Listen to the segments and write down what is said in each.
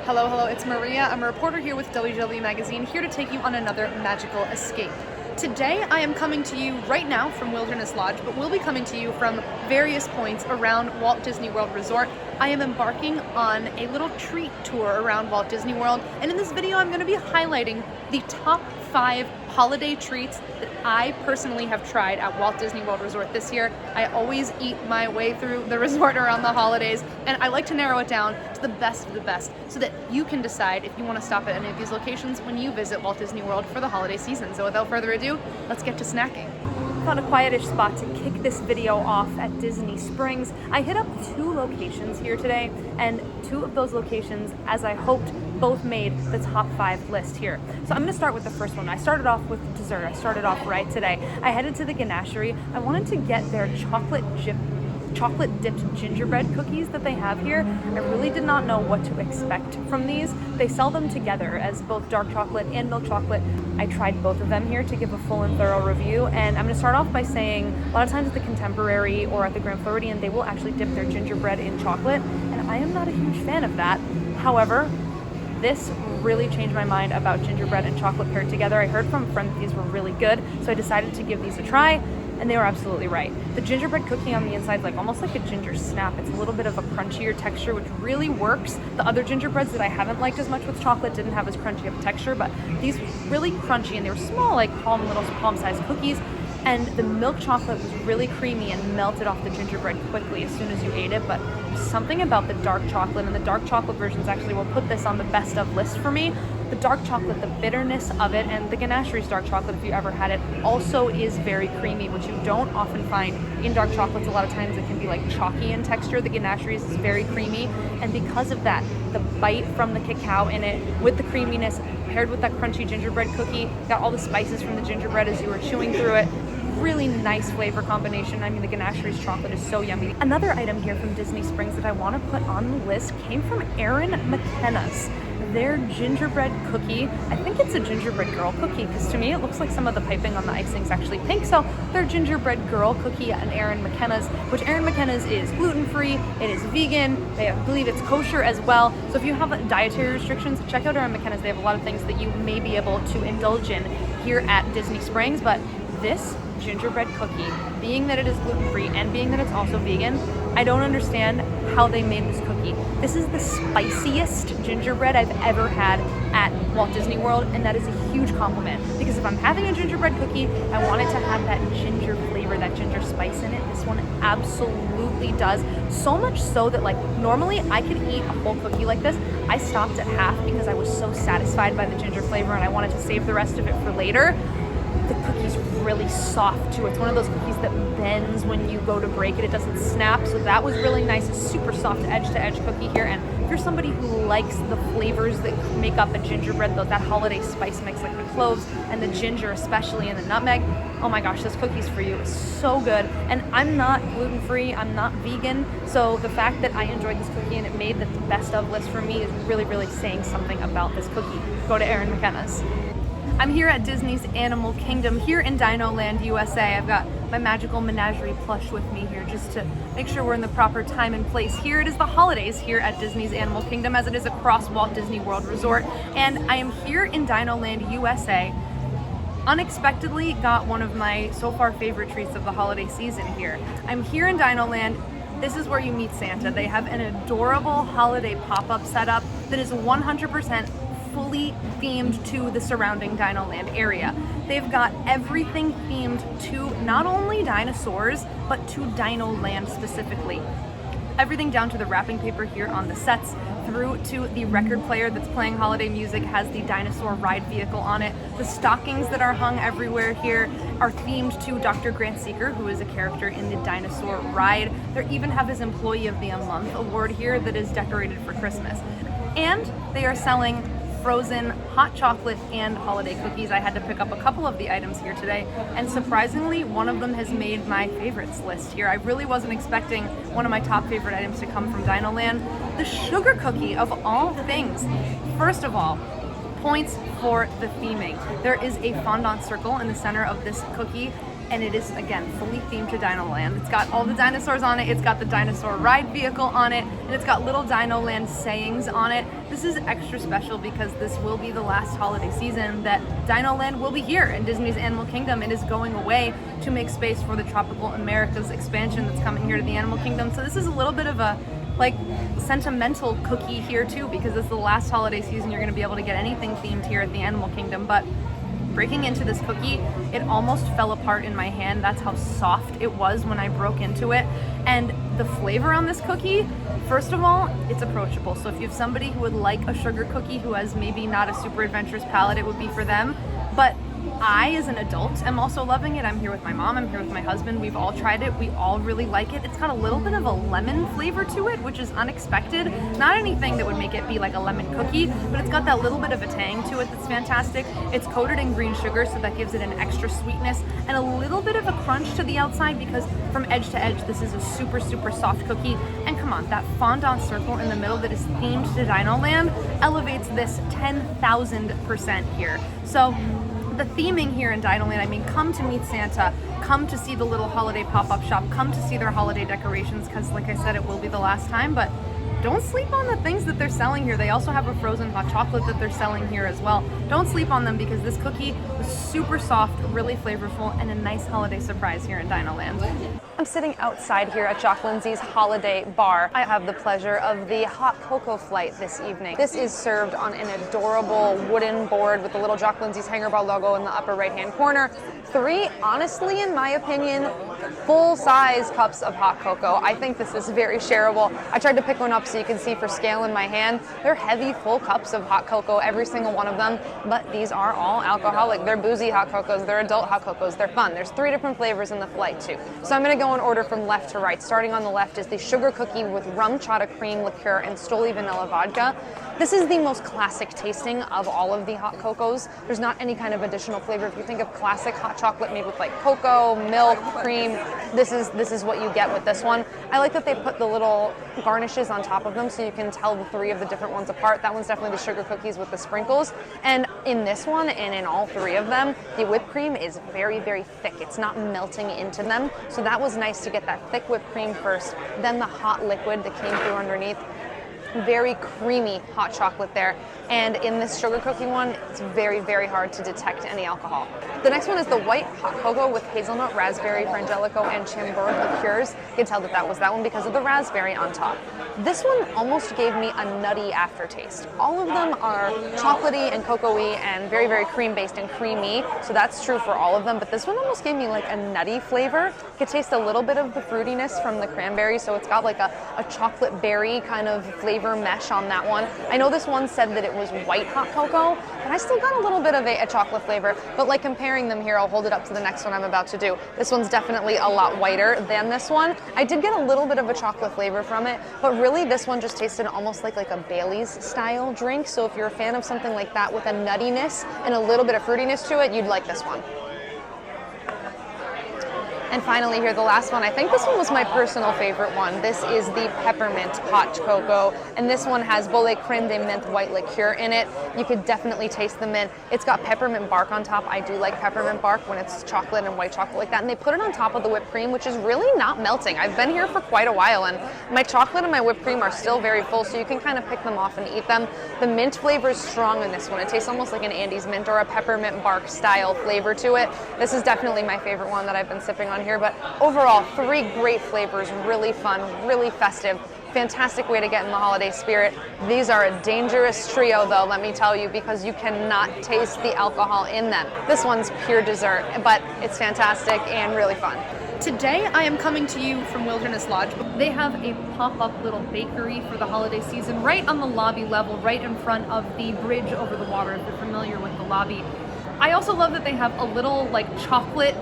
Hello, hello, it's Maria. I'm a reporter here with WDW Magazine, here to take you on another magical escape. Today, I am coming to you right now from Wilderness Lodge, but we'll be coming to you from various points around Walt Disney World Resort. I am embarking on a little treat tour around Walt Disney World, and in this video, I'm going to be highlighting the top 5 holiday treats that I personally have tried at Walt Disney World Resort this year. I always eat my way through the resort around the holidays, and I like to narrow it down to the best of the best so that you can decide if you want to stop at any of these locations when you visit Walt Disney World for the holiday season. So without further ado, let's get to snacking. Found a quietish spot to kick this video off at Disney Springs. I hit up 2 locations here today, and 2 of those locations, as I hoped, both made the top 5 list here. So I'm going to start with the first one. I started off with dessert. I started off right today. I headed to the Ganachery. I wanted to get their chocolate dipped gingerbread cookies that they have here. I really did not know what to expect from these. They sell them together as both dark chocolate and milk chocolate. I tried both of them here to give a full and thorough review, and I'm going to start off by saying a lot of times at the Contemporary or at the Grand Floridian, they will actually dip their gingerbread in chocolate, and I am not a huge fan of that. However, this really changed my mind about gingerbread and chocolate paired together. I heard from a friend that these were really good, so I decided to give these a try. And they were absolutely right. The gingerbread cookie on the inside is like almost like a ginger snap. It's a little bit of a crunchier texture, which really works. The other gingerbreads that I haven't liked as much with chocolate didn't have as crunchy of a texture, but these were really crunchy, and they were small, like palm-sized cookies. And the milk chocolate was really creamy and melted off the gingerbread quickly as soon as you ate it. But something about the dark chocolate, and the dark chocolate versions actually will put this on the best of list for me. The dark chocolate, the bitterness of it, and the Ganachery's dark chocolate, if you ever had it, also is very creamy, which you don't often find in dark chocolates. A lot of times it can be like chalky in texture. The Ganachery's is very creamy, and because of that, the bite from the cacao in it with the creaminess paired with that crunchy gingerbread cookie, got all the spices from the gingerbread as you were chewing through it. Really nice flavor combination. I mean, the Ganachery's chocolate is so yummy. Another item here from Disney Springs that I want to put on the list came from Erin McKenna's. Their gingerbread cookie, I think it's a gingerbread girl cookie, because to me it looks like some of the piping on the icing is actually pink. So their gingerbread girl cookie at Erin McKenna's, which Erin McKenna's is gluten-free, it is vegan, I believe it's kosher as well. So if you have dietary restrictions, check out Erin McKenna's. They have a lot of things that you may be able to indulge in here at Disney Springs, but this gingerbread cookie, being that it is gluten-free and being that it's also vegan, I don't understand how they made this cookie. This is the spiciest gingerbread I've ever had at Walt Disney World, and that is a huge compliment, because if I'm having a gingerbread cookie, I want it to have that ginger flavor, that ginger spice in it. This one absolutely does. So much so that like normally I could eat a whole cookie like this. I stopped at half because I was so satisfied by the ginger flavor and I wanted to save the rest of it for later. The cookie's really soft too. It's one of those cookies that bends when you go to break it. It doesn't snap, so that was really nice. A super soft edge-to-edge cookie here. And if you're somebody who likes the flavors that make up a gingerbread, though, that holiday spice mix, like the cloves and the ginger especially and the nutmeg, oh my gosh, this cookie's for you. It's so good. And I'm not gluten-free, I'm not vegan, so the fact that I enjoyed this cookie and it made the best of list for me is really, really saying something about this cookie. Go to Erin McKenna's. I'm here at Disney's Animal Kingdom here in DinoLand, USA. I've got my magical menagerie plush with me here just to make sure we're in the proper time and place here. It is the holidays here at Disney's Animal Kingdom, as it is across Walt Disney World Resort. And I am here in DinoLand, USA. Unexpectedly got one of my so far favorite treats of the holiday season here. I'm here in DinoLand. This is where you meet Santa. They have an adorable holiday pop-up setup that is 100% fully themed to the surrounding DinoLand area. They've got everything themed to not only dinosaurs, but to DinoLand specifically. Everything down to the wrapping paper here on the sets, through to the record player that's playing holiday music, has the dinosaur ride vehicle on it. The stockings that are hung everywhere here are themed to Dr. Grant Seeker, who is a character in the dinosaur ride. They even have his Employee of the Month award here that is decorated for Christmas. And they are selling frozen hot chocolate and holiday cookies. I had to pick up a couple of the items here today, and surprisingly, one of them has made my favorites list here. I really wasn't expecting one of my top favorite items to come from DinoLand. The sugar cookie of all things. First of all, points for the theming. There is a fondant circle in the center of this cookie. and it is, again, fully themed to DinoLand. It's got all the dinosaurs on it, it's got the dinosaur ride vehicle on it, and it's got little DinoLand sayings on it. This is extra special because this will be the last holiday season that DinoLand will be here in Disney's Animal Kingdom. It is going away to make space for the Tropical Americas expansion that's coming here to the Animal Kingdom. So this is a little bit of a sentimental cookie here too, because it's the last holiday season you're going to be able to get anything themed here at the Animal Kingdom. But breaking into this cookie, it almost fell apart in my hand. That's how soft it was when I broke into it. And the flavor on this cookie, first of all, it's approachable. So if you have somebody who would like a sugar cookie who has maybe not a super adventurous palate, it would be for them. But I, as an adult, am also loving it. I'm here with my mom, I'm here with my husband. We've all tried it. We all really like it. It's got a little bit of a lemon flavor to it, which is unexpected. Not anything that would make it be like a lemon cookie, but it's got that little bit of a tang to it that's fantastic. It's coated in green sugar, so that gives it an extra sweetness and a little bit of a crunch to the outside, because from edge to edge, this is a super, super soft cookie. And come on, that fondant circle in the middle that is themed to DinoLand elevates this 10,000% here. So the theming here in DinoLand, I mean, come to meet Santa, come to see the little holiday pop-up shop, come to see their holiday decorations, because like I said, it will be the last time, but don't sleep on the things that they're selling here. They also have a frozen hot chocolate that they're selling here as well. Don't sleep on them, because this cookie was super soft, really flavorful, and a nice holiday surprise here in DinoLand. I'm sitting outside here at Jock Lindsey's holiday bar. I have the pleasure of the hot cocoa flight this evening. This is served on an adorable wooden board with the little Jock Lindsey's Hanger Bar logo in the upper right-hand corner. 3, honestly, in my opinion, full-size cups of hot cocoa. I think this is very shareable. I tried to pick one up so you can see for scale in my hand. They're heavy, full cups of hot cocoa, every single one of them, but these are all alcoholic. They're boozy hot cocos, they're adult hot cocos, they're fun. There's 3 different flavors in the flight too. So I'm gonna go in order from left to right. Starting on the left is the sugar cookie with rum chata cream liqueur and Stoli vanilla vodka. This is the most classic tasting of all of the hot cocos. There's not any kind of additional flavor. If you think of classic hot chocolate made with like cocoa, milk, cream, this is what you get with this one. I like that they put the little garnishes on top of them so you can tell the 3 of the different ones apart. That one's definitely the sugar cookies with the sprinkles. And in this one and in all 3 of them, the whipped cream is very, very thick. It's not melting into them. So that was nice to get that thick whipped cream first, then the hot liquid that came through underneath. Very creamy hot chocolate there. And in this sugar cookie one, it's very, very hard to detect any alcohol. The next one is the white hot cocoa with hazelnut, raspberry, frangelico, and Chambord liqueurs. You can tell that that was that one because of the raspberry on top. This one almost gave me a nutty aftertaste. All of them are chocolatey and cocoa-y and very, very cream-based and creamy, so that's true for all of them, but this one almost gave me like a nutty flavor. You could taste a little bit of the fruitiness from the cranberry, so it's got like a chocolate berry kind of flavor mesh on that one. I know this one said that it was white hot cocoa, but I still got a little bit of a chocolate flavor, but like comparing them here, I'll hold it up to the next one I'm about to do. This one's definitely a lot whiter than this one. I did get a little bit of a chocolate flavor from it, but really this one just tasted almost like a Bailey's style drink, so if you're a fan of something like that with a nuttiness and a little bit of fruitiness to it, you'd like this one. And finally here, the last one, I think this one was my personal favorite one. This is the peppermint hot cocoa, and this one has Bolle creme de menthe white liqueur in it. You could definitely taste the mint. It's got peppermint bark on top. I do like peppermint bark when it's chocolate and white chocolate like that, and they put it on top of the whipped cream, which is really not melting. I've been here for quite a while, and my chocolate and my whipped cream are still very full, so you can kind of pick them off and eat them. The mint flavor is strong in this one. It tastes almost like an Andes mint or a peppermint bark style flavor to it. This is definitely my favorite one that I've been sipping on here, but overall, 3 great flavors, really fun, really festive, fantastic way to get in the holiday spirit. These are a dangerous trio though, let me tell you, because you cannot taste the alcohol in them. This one's pure dessert, but it's fantastic and really fun. Today I am coming to you from Wilderness Lodge. They have a pop-up little bakery for the holiday season right on the lobby level, right in front of the bridge over the water, if you're familiar with the lobby. I also love that they have a little chocolate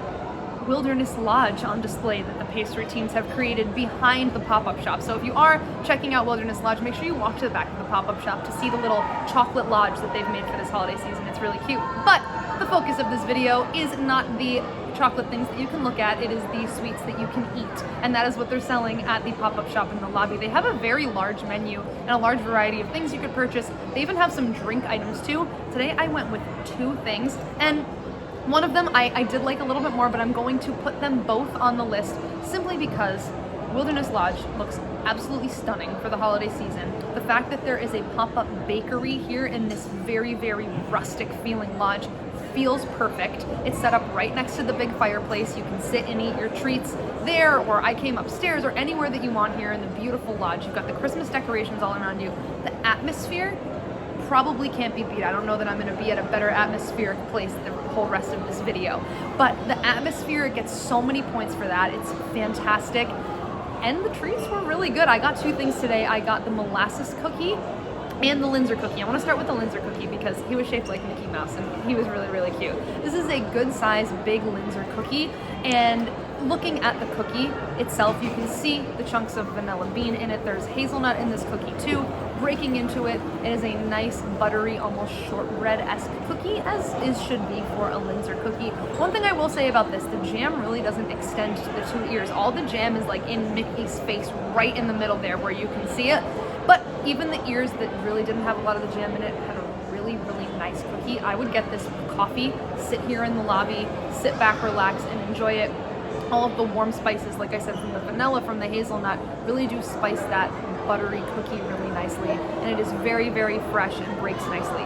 Wilderness Lodge on display that the pastry teams have created behind the pop-up shop. So if you are checking out Wilderness Lodge, make sure you walk to the back of the pop-up shop to see the little chocolate lodge that they've made for this holiday season. It's really cute. But the focus of this video is not the chocolate things that you can look at, it is the sweets that you can eat. And that is what they're selling at the pop-up shop in the lobby. They have a very large menu and a large variety of things you could purchase. They even have some drink items too. Today I went with 2 things, and One of them I did like a little bit more, but I'm going to put them both on the list simply because Wilderness Lodge looks absolutely stunning for the holiday season. The fact that there is a pop-up bakery here in this very, very rustic feeling lodge feels perfect. It's set up right next to the big fireplace. You can sit and eat your treats there, or I came upstairs, or anywhere that you want here in the beautiful lodge. You've got the Christmas decorations all around you. The atmosphere probably can't be beat. I don't know that I'm going to be at a better atmospheric place the whole rest of this video, but the atmosphere, it gets so many points for that. It's fantastic. And the treats were really good. I got two things today. I got the molasses cookie and the Lindsey cookie. I want to start with the Lindsey cookie because he was shaped like Mickey Mouse and he was really, really cute. This is a good size, big Lindsey cookie, and looking at the cookie itself, you can see the chunks of vanilla bean in it. There's hazelnut in this cookie too. Breaking into it, it is a nice, buttery, almost shortbread-esque cookie, as is should be for a Lindsey cookie. One thing I will say about this, the jam really doesn't extend to the two ears. All the jam is like in Mickey's face, right in the middle there where you can see it. But even the ears that really didn't have a lot of the jam in it had a really, really nice cookie. I would get this with coffee, sit here in the lobby, sit back, relax, and enjoy it. All of the warm spices, like I said, from the vanilla, from the hazelnut, really do spice that buttery cookie really nicely. And it is very, very fresh and breaks nicely.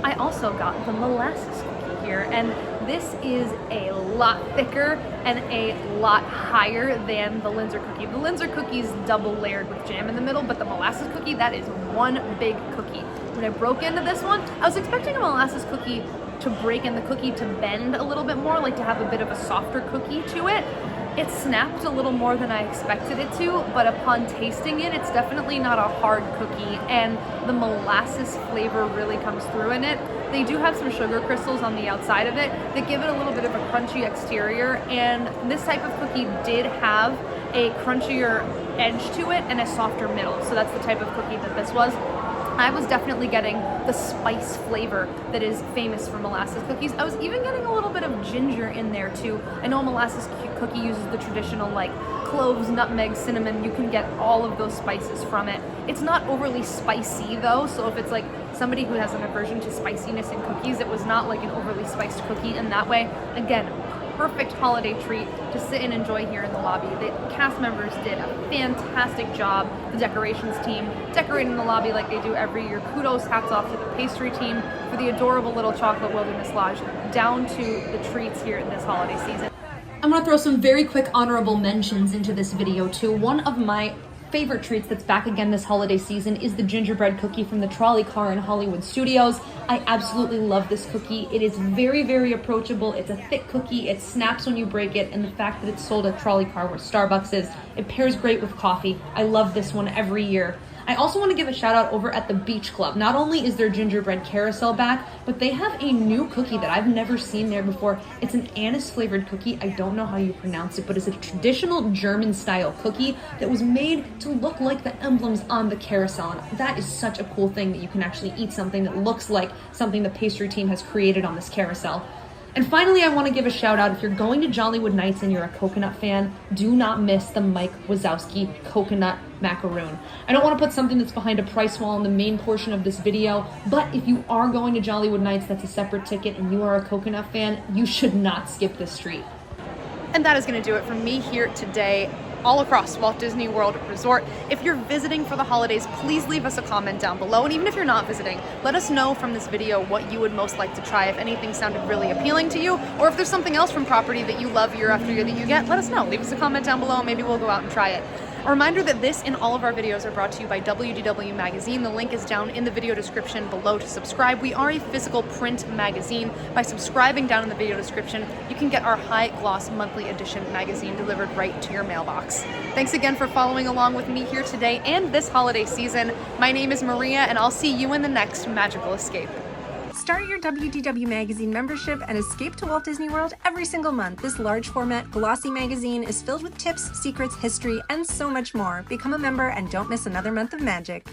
I also got the molasses cookie here, and this is a lot thicker and a lot higher than the Lindsey cookie. The Lindsey cookie is double layered with jam in the middle, but the molasses cookie, that is one big cookie. When I broke into this one, I was expecting a molasses cookie to break and the cookie to bend a little bit more, like to have a bit of a softer cookie to it. It snapped a little more than I expected it to, but upon tasting it, it's definitely not a hard cookie, and the molasses flavor really comes through in it. They do have some sugar crystals on the outside of it that give it a little bit of a crunchy exterior, and this type of cookie did have a crunchier edge to it and a softer middle, so that's the type of cookie that this was. I was definitely getting the spice flavor that is famous for molasses cookies. I was even getting a little bit of ginger in there too. I know a molasses cookie uses the traditional like cloves, nutmeg, cinnamon. You can get all of those spices from it. It's not overly spicy though, so if it's like somebody who has an aversion to spiciness in cookies, it was not like an overly spiced cookie in that way. Again, perfect holiday treat to sit and enjoy here in the lobby. The cast members did a fantastic job. The decorations team decorating the lobby like they do every year. Kudos, hats off to the pastry team for the adorable little chocolate Wilderness Lodge, down to the treats here in this holiday season. I'm gonna throw some very quick honorable mentions into this video too. One of my favorite treats that's back again this holiday season is the gingerbread cookie from the trolley car in Hollywood Studios. I absolutely love this cookie. It is very, very approachable. It's a thick cookie. It snaps when you break it, and the fact that it's sold at trolley car where Starbucks is, it pairs great with coffee. I love this one every year. I also want to give a shout out over at the Beach Club. Not only is their gingerbread carousel back, but they have a new cookie that I've never seen there before. It's an anise flavored cookie. I don't know how you pronounce it, but it's a traditional German style cookie that was made to look like the emblems on the carousel. And that is such a cool thing that you can actually eat something that looks like something the pastry team has created on this carousel. And finally, I want to give a shout out. If you're going to Jollywood Nights and you're a coconut fan, do not miss the Mike Wazowski coconut macaroon. I don't want to put something that's behind a price wall in the main portion of this video, but if you are going to Jollywood Nights, that's a separate ticket, and you are a coconut fan, you should not skip this treat. And that is going to do it from me here today, all across Walt Disney World Resort. If you're visiting for the holidays, please leave us a comment down below. And even if you're not visiting, let us know from this video what you would most like to try. If anything sounded really appealing to you, or if there's something else from property that you love year after year that you get, let us know. Leave us a comment down below and maybe we'll go out and try it. A reminder that this and all of our videos are brought to you by WDW Magazine. The link is down in the video description below to subscribe. We are a physical print magazine. By subscribing down in the video description, you can get our high gloss monthly edition magazine delivered right to your mailbox. Thanks again for following along with me here today and this holiday season. My name is Maria, and I'll see you in the next magical escape. Start your WDW Magazine membership and escape to Walt Disney World every single month. This large format, glossy magazine is filled with tips, secrets, history, and so much more. Become a member and don't miss another month of magic.